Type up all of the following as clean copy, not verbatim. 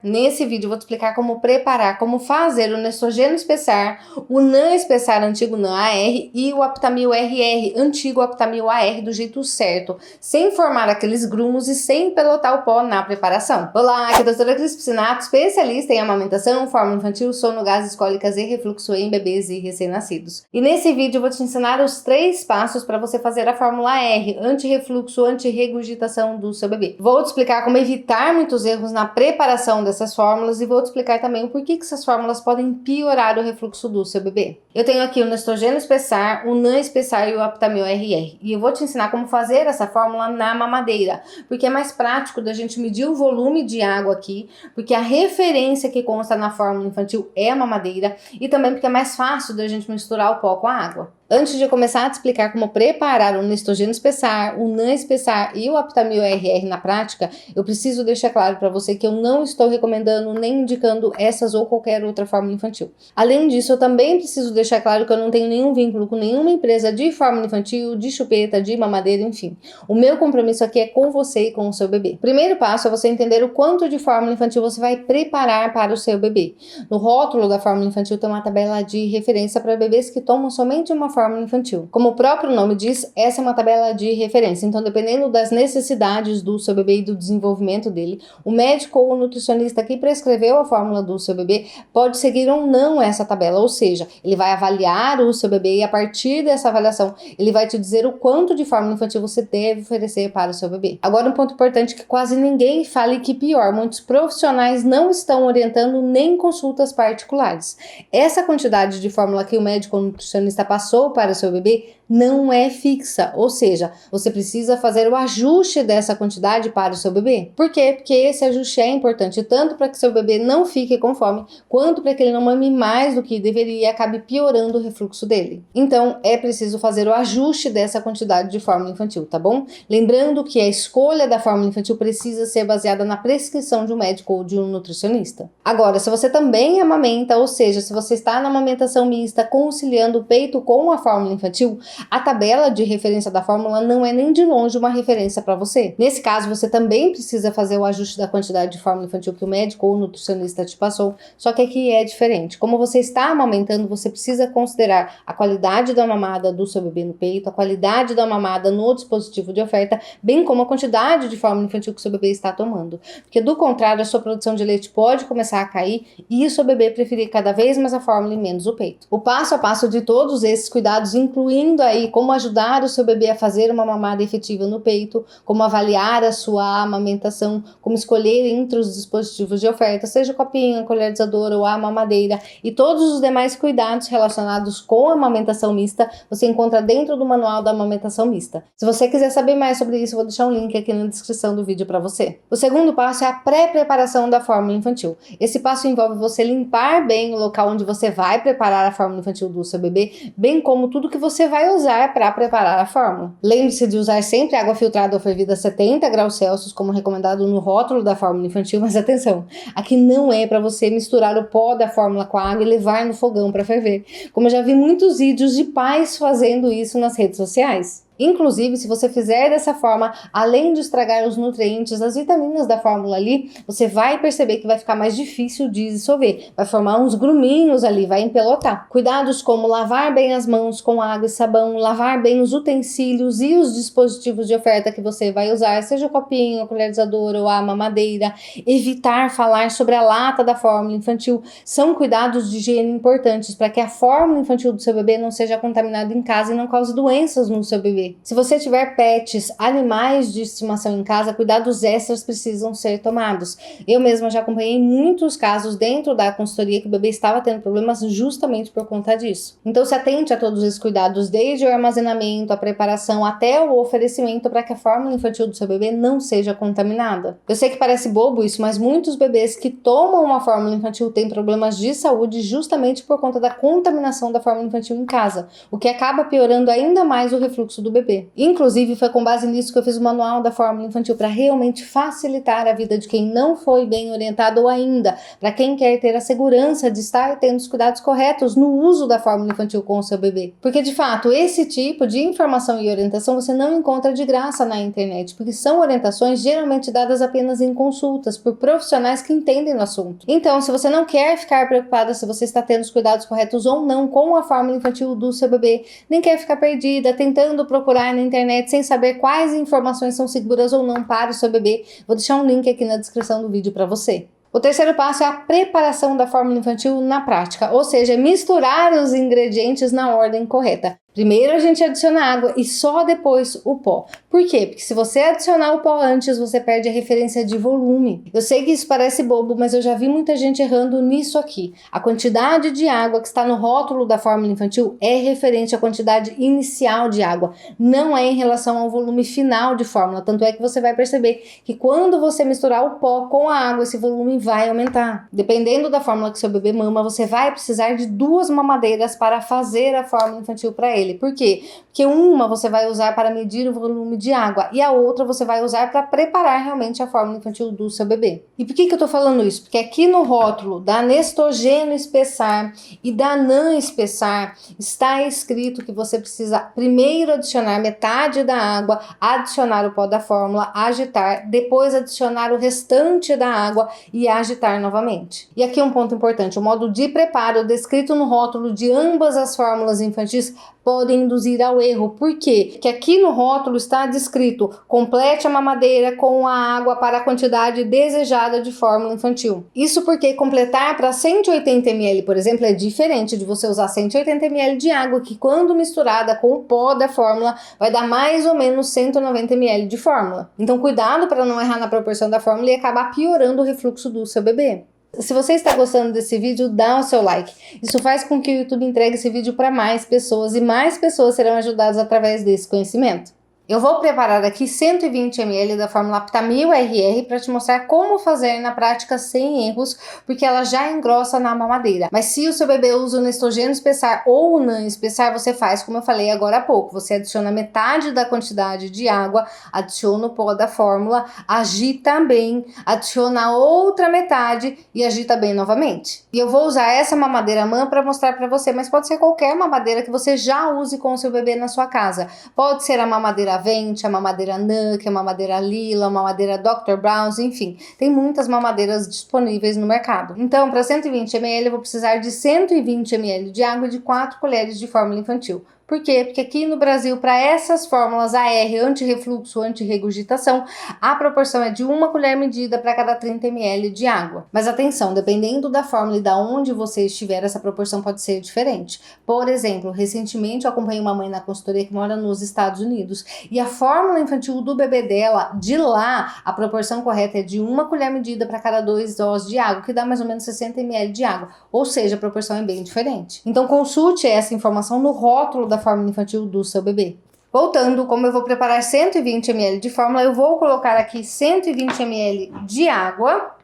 Nesse vídeo eu vou te explicar como preparar, como fazer o Nestogen espessar, o NAN espessar antigo NAN AR e o Aptamil RR antigo Aptamil AR do jeito certo, sem formar aqueles grumos e sem pelotar o pó na preparação. Olá, aqui é a doutora Cris Piscinato, especialista em amamentação, fórmula infantil, sono, gases, cólicas e refluxo em bebês e recém-nascidos. E nesse vídeo eu vou te ensinar os 3 passos para você fazer a fórmula R, anti-refluxo, anti-regurgitação do seu bebê. Vou te explicar como evitar muitos erros na preparação dessas fórmulas e vou te explicar também o porquê que essas fórmulas podem piorar o refluxo do seu bebê. Eu tenho aqui o Nestogen espessar, o NAN espessar e o Aptamil RR. E eu vou te ensinar como fazer essa fórmula na mamadeira, porque é mais prático da gente medir o volume de água aqui, porque a referência que consta na fórmula infantil é a mamadeira e também porque é mais fácil da gente misturar o pó com a água. Antes de começar a te explicar como preparar o Nestogen espessar, o NAN espessar e o Aptamil RR na prática, eu preciso deixar claro para você que eu não estou recomendando nem indicando essas ou qualquer outra fórmula infantil. Além disso, eu também preciso deixar claro que eu não tenho nenhum vínculo com nenhuma empresa de fórmula infantil, de chupeta, de mamadeira, enfim. O meu compromisso aqui é com você e com o seu bebê. Primeiro passo é você entender o quanto de fórmula infantil você vai preparar para o seu bebê. No rótulo da fórmula infantil tem uma tabela de referência para bebês que tomam somente uma fórmula infantil. Como o próprio nome diz, essa é uma tabela de referência, então dependendo das necessidades do seu bebê e do desenvolvimento dele, o médico ou o nutricionista que prescreveu a fórmula do seu bebê pode seguir ou não essa tabela, ou seja, ele vai avaliar o seu bebê e a partir dessa avaliação ele vai te dizer o quanto de fórmula infantil você deve oferecer para o seu bebê. Agora um ponto importante que quase ninguém fala e que pior, muitos profissionais não estão orientando nem consultas particulares. Essa quantidade de fórmula que o médico ou nutricionista passou para o seu bebê não é fixa, ou seja, você precisa fazer o ajuste dessa quantidade para o seu bebê. Por quê? Porque esse ajuste é importante tanto para que seu bebê não fique com fome, quanto para que ele não mame mais do que deveria e acabe piorando o refluxo dele. Então, é preciso fazer o ajuste dessa quantidade de fórmula infantil, tá bom? Lembrando que a escolha da fórmula infantil precisa ser baseada na prescrição de um médico ou de um nutricionista. Agora, se você também amamenta, ou seja, se você está na amamentação mista conciliando o peito com a fórmula infantil, a tabela de referência da fórmula não é nem de longe uma referência para você. Nesse caso, você também precisa fazer o ajuste da quantidade de fórmula infantil que o médico ou o nutricionista te passou, só que aqui é diferente. Como você está amamentando, você precisa considerar a qualidade da mamada do seu bebê no peito, a qualidade da mamada no dispositivo de oferta, bem como a quantidade de fórmula infantil que o seu bebê está tomando. Porque do contrário, a sua produção de leite pode começar a cair e o seu bebê preferir cada vez mais a fórmula e menos o peito. O passo a passo de todos esses cuidados, incluindo aí como ajudar o seu bebê a fazer uma mamada efetiva no peito, como avaliar a sua amamentação, como escolher entre os dispositivos de oferta, seja o copinho, a colher desadora ou a mamadeira, e todos os demais cuidados relacionados com a amamentação mista, você encontra dentro do manual da amamentação mista. Se você quiser saber mais sobre isso, eu vou deixar um link aqui na descrição do vídeo para você. O segundo passo é a pré-preparação da fórmula infantil. Esse passo envolve você limpar bem o local onde você vai preparar a fórmula infantil do seu bebê, bem como tudo que você vai usar para preparar a fórmula. Lembre-se de usar sempre água filtrada ou fervida a 70 graus Celsius, como recomendado no rótulo da fórmula infantil, mas atenção, aqui não é para você misturar o pó da fórmula com a água e levar no fogão para ferver, como eu já vi muitos vídeos de pais fazendo isso nas redes sociais. Inclusive, se você fizer dessa forma, além de estragar os nutrientes, as vitaminas da fórmula ali, você vai perceber que vai ficar mais difícil de dissolver. Vai formar uns gruminhos ali, vai empelotar. Cuidados como lavar bem as mãos com água e sabão, lavar bem os utensílios e os dispositivos de oferta que você vai usar, seja o copinho, a colher desadora ou a mamadeira. Evitar falar sobre a lata da fórmula infantil. São cuidados de higiene importantes para que a fórmula infantil do seu bebê não seja contaminada em casa e não cause doenças no seu bebê. Se você tiver pets, animais de estimação em casa, cuidados extras precisam ser tomados. Eu mesma já acompanhei muitos casos dentro da consultoria que o bebê estava tendo problemas justamente por conta disso. Então se atente a todos esses cuidados, desde o armazenamento, a preparação, até o oferecimento para que a fórmula infantil do seu bebê não seja contaminada. Eu sei que parece bobo isso, mas muitos bebês que tomam uma fórmula infantil têm problemas de saúde justamente por conta da contaminação da fórmula infantil em casa, o que acaba piorando ainda mais o refluxo do bebê. bebê. Inclusive, foi com base nisso que eu fiz o manual da fórmula infantil, para realmente facilitar a vida de quem não foi bem orientado, ou ainda para quem quer ter a segurança de estar tendo os cuidados corretos no uso da fórmula infantil com o seu bebê. Porque, de fato, esse tipo de informação e orientação você não encontra de graça na internet, porque são orientações geralmente dadas apenas em consultas por profissionais que entendem no assunto. Então, se você não quer ficar preocupada se você está tendo os cuidados corretos ou não com a fórmula infantil do seu bebê, nem quer ficar perdida tentando procurar na internet sem saber quais informações são seguras ou não para o seu bebê, vou deixar um link aqui na descrição do vídeo para você. O terceiro passo é a preparação da fórmula infantil na prática, ou seja, misturar os ingredientes na ordem correta. Primeiro a gente adiciona água e só depois o pó. Por quê? Porque se você adicionar o pó antes, você perde a referência de volume. Eu sei que isso parece bobo, mas eu já vi muita gente errando nisso aqui. A quantidade de água que está no rótulo da fórmula infantil é referente à quantidade inicial de água, não é em relação ao volume final de fórmula. Tanto é que você vai perceber que quando você misturar o pó com a água, esse volume vai aumentar. Dependendo da fórmula que seu bebê mama, você vai precisar de 2 mamadeiras para fazer a fórmula infantil para ele. Por quê? Porque uma você vai usar para medir o volume de água e a outra você vai usar para preparar realmente a fórmula infantil do seu bebê. E por que eu tô falando isso? Porque aqui no rótulo da Nestogênio Espessar e da NAN Espessar está escrito que você precisa primeiro adicionar metade da água, adicionar o pó da fórmula, agitar, depois adicionar o restante da água e agitar novamente. E aqui um ponto importante, o modo de preparo descrito no rótulo de ambas as fórmulas infantis podem induzir ao erro. Por quê? Porque aqui no rótulo está descrito: complete a mamadeira com a água para a quantidade desejada de fórmula infantil. Isso porque completar para 180 ml, por exemplo, é diferente de você usar 180 ml de água, que quando misturada com o pó da fórmula vai dar mais ou menos 190 ml de fórmula. Então cuidado para não errar na proporção da fórmula e acabar piorando o refluxo do seu bebê. Se você está gostando desse vídeo, dá o seu like. Isso faz com que o YouTube entregue esse vídeo para mais pessoas e mais pessoas serão ajudadas através desse conhecimento. Eu vou preparar aqui 120 ml da fórmula Aptamil RR para te mostrar como fazer na prática sem erros, porque ela já engrossa na mamadeira. Mas se o seu bebê usa o Nestogênio Espessar ou o NAN Espessar, você faz como eu falei agora há pouco. Você adiciona metade da quantidade de água, adiciona o pó da fórmula, agita bem, adiciona outra metade e agita bem novamente. E eu vou usar essa mamadeira MAN para mostrar para você, mas pode ser qualquer mamadeira que você já use com o seu bebê na sua casa. Pode ser a mamadeira Vente, a mamadeira NAN, a mamadeira Lila, a mamadeira Dr. Brown's, enfim, tem muitas mamadeiras disponíveis no mercado. Então, para 120 ml, eu vou precisar de 120 ml de água e de 4 colheres de fórmula infantil. Por quê? Porque aqui no Brasil, para essas fórmulas AR, anti-refluxo, anti-regurgitação, a proporção é de 1 colher medida para cada 30 ml de água. Mas atenção, dependendo da fórmula e da onde você estiver, essa proporção pode ser diferente. Por exemplo, recentemente eu acompanhei uma mãe na consultoria que mora nos Estados Unidos e a fórmula infantil do bebê dela, de lá, a proporção correta é de 1 colher medida para cada 2 doses de água, que dá mais ou menos 60 ml de água. Ou seja, a proporção é bem diferente. Então consulte essa informação no rótulo da fórmula infantil do seu bebê. Voltando, como eu vou preparar 120 ml de fórmula, eu vou colocar aqui 120 ml de água.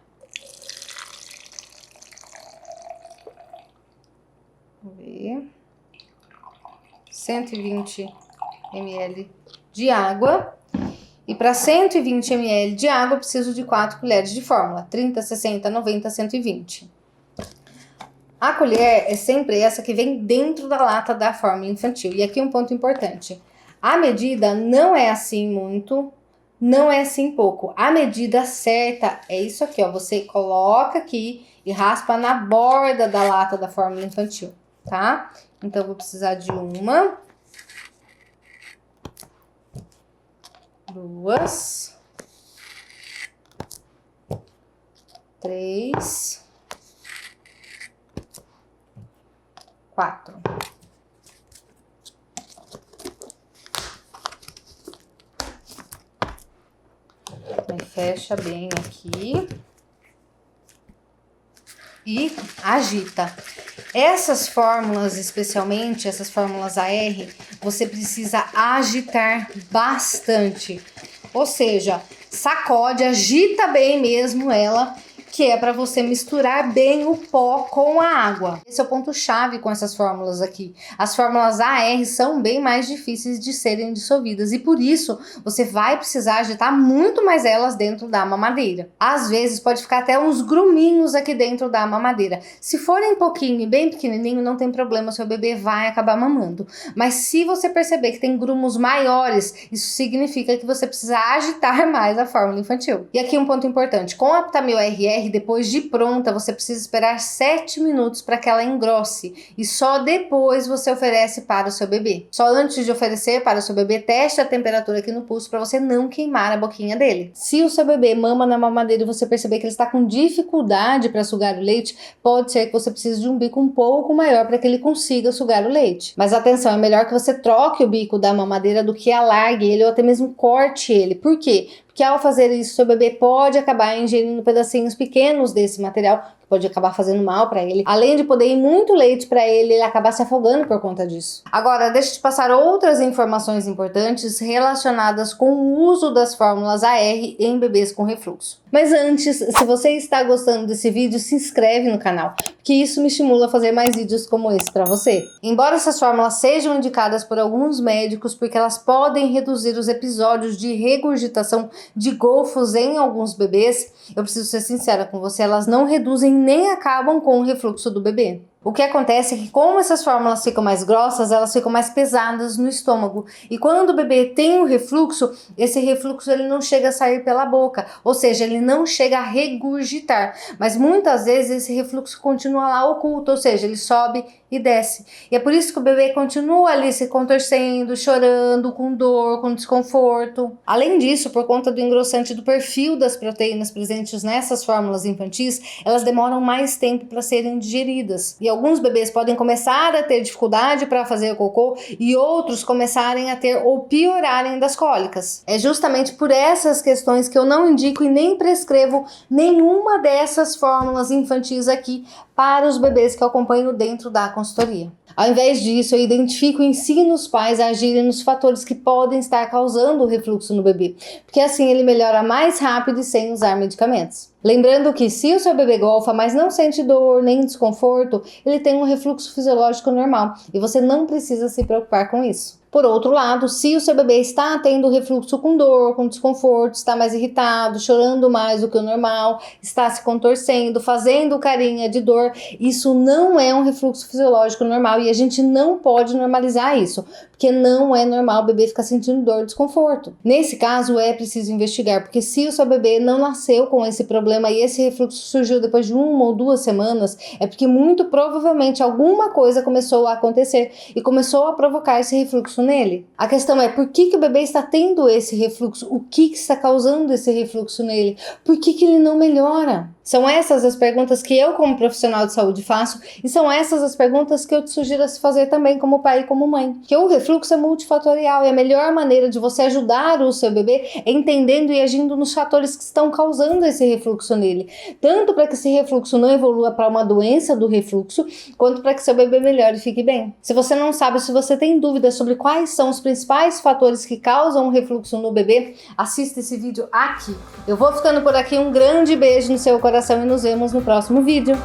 Vamos ver. 120 ml de água. E para 120 ml de água, eu preciso de 4 colheres de fórmula. 30, 60, 90, 120. A colher é sempre essa que vem dentro da lata da fórmula infantil. E aqui um ponto importante. A medida não é assim muito, não é assim pouco. A medida certa é isso aqui, ó. Você coloca aqui e raspa na borda da lata da fórmula infantil, tá? Então, eu vou precisar de 1, 2, 3, 4. Aí fecha bem aqui e agita. Essas fórmulas, especialmente essas fórmulas AR, você precisa agitar bastante. Ou seja, sacode, agita bem mesmo ela, que é para você misturar bem o pó com a água. Esse é o ponto chave com essas fórmulas aqui. As fórmulas AR são bem mais difíceis de serem dissolvidas e por isso você vai precisar agitar muito mais elas dentro da mamadeira. Às vezes pode ficar até uns gruminhos aqui dentro da mamadeira. Se forem pouquinho e bem pequenininho, não tem problema, seu bebê vai acabar mamando. Mas se você perceber que tem grumos maiores, isso significa que você precisa agitar mais a fórmula infantil. E aqui um ponto importante, com a Aptamil RR, depois de pronta, você precisa esperar 7 minutos para que ela engrosse e só depois você oferece para o seu bebê. Só antes de oferecer para o seu bebê, teste a temperatura aqui no pulso para você não queimar a boquinha dele. Se o seu bebê mama na mamadeira e você perceber que ele está com dificuldade para sugar o leite, pode ser que você precise de um bico um pouco maior para que ele consiga sugar o leite. Mas atenção, é melhor que você troque o bico da mamadeira do que alargue ele ou até mesmo corte ele. Por quê? Porque ao fazer isso, seu bebê pode acabar ingerindo pedacinhos pequenos desse material, que pode acabar fazendo mal para ele. Além de poder ir muito leite para ele acabar se afogando por conta disso. Agora, deixa eu te passar outras informações importantes relacionadas com o uso das fórmulas AR em bebês com refluxo. Mas antes, se você está gostando desse vídeo, se inscreve no canal, porque isso me estimula a fazer mais vídeos como esse para você. Embora essas fórmulas sejam indicadas por alguns médicos porque elas podem reduzir os episódios de regurgitação de golfos em alguns bebês, eu preciso ser sincera com você, elas não reduzem nem acabam com o refluxo do bebê. O que acontece é que como essas fórmulas ficam mais grossas, elas ficam mais pesadas no estômago. E quando o bebê tem um refluxo, esse refluxo ele não chega a sair pela boca, ou seja, ele não chega a regurgitar. Mas muitas vezes esse refluxo continua lá oculto, ou seja, ele sobe e desce. E é por isso que o bebê continua ali se contorcendo, chorando, com dor, com desconforto. Além disso, por conta do engrossante do perfil das proteínas presentes nessas fórmulas infantis, elas demoram mais tempo para serem digeridas. E alguns bebês podem começar a ter dificuldade para fazer o cocô e outros começarem a ter ou piorarem das cólicas. É justamente por essas questões que eu não indico e nem prescrevo nenhuma dessas fórmulas infantis aqui para os bebês que eu acompanho dentro da consultoria. Ao invés disso, eu identifico e ensino os pais a agirem nos fatores que podem estar causando o refluxo no bebê, porque assim ele melhora mais rápido e sem usar medicamentos. Lembrando que se o seu bebê golfa, mas não sente dor nem desconforto, ele tem um refluxo fisiológico normal e você não precisa se preocupar com isso. Por outro lado, se o seu bebê está tendo refluxo com dor, com desconforto, está mais irritado, chorando mais do que o normal, está se contorcendo, fazendo carinha de dor, isso não é um refluxo fisiológico normal e a gente não pode normalizar isso, porque não é normal o bebê ficar sentindo dor e desconforto. Nesse caso, é preciso investigar, porque se o seu bebê não nasceu com esse problema e esse refluxo surgiu depois de 1 ou 2 semanas, é porque muito provavelmente alguma coisa começou a acontecer e começou a provocar esse refluxo nele. A questão é por que o bebê está tendo esse refluxo? O que está causando esse refluxo nele? Por que ele não melhora? São essas as perguntas que eu, como profissional de saúde, faço e são essas as perguntas que eu te sugiro a se fazer também como pai e como mãe. Porque o refluxo é multifatorial e a melhor maneira de você ajudar o seu bebê é entendendo e agindo nos fatores que estão causando esse refluxo nele. Tanto para que esse refluxo não evolua para uma doença do refluxo, quanto para que seu bebê melhore e fique bem. Se você não sabe, se você tem dúvidas sobre quais são os principais fatores que causam o refluxo no bebê, assista esse vídeo aqui. Eu vou ficando por aqui, um grande beijo no seu coração e nos vemos no próximo vídeo.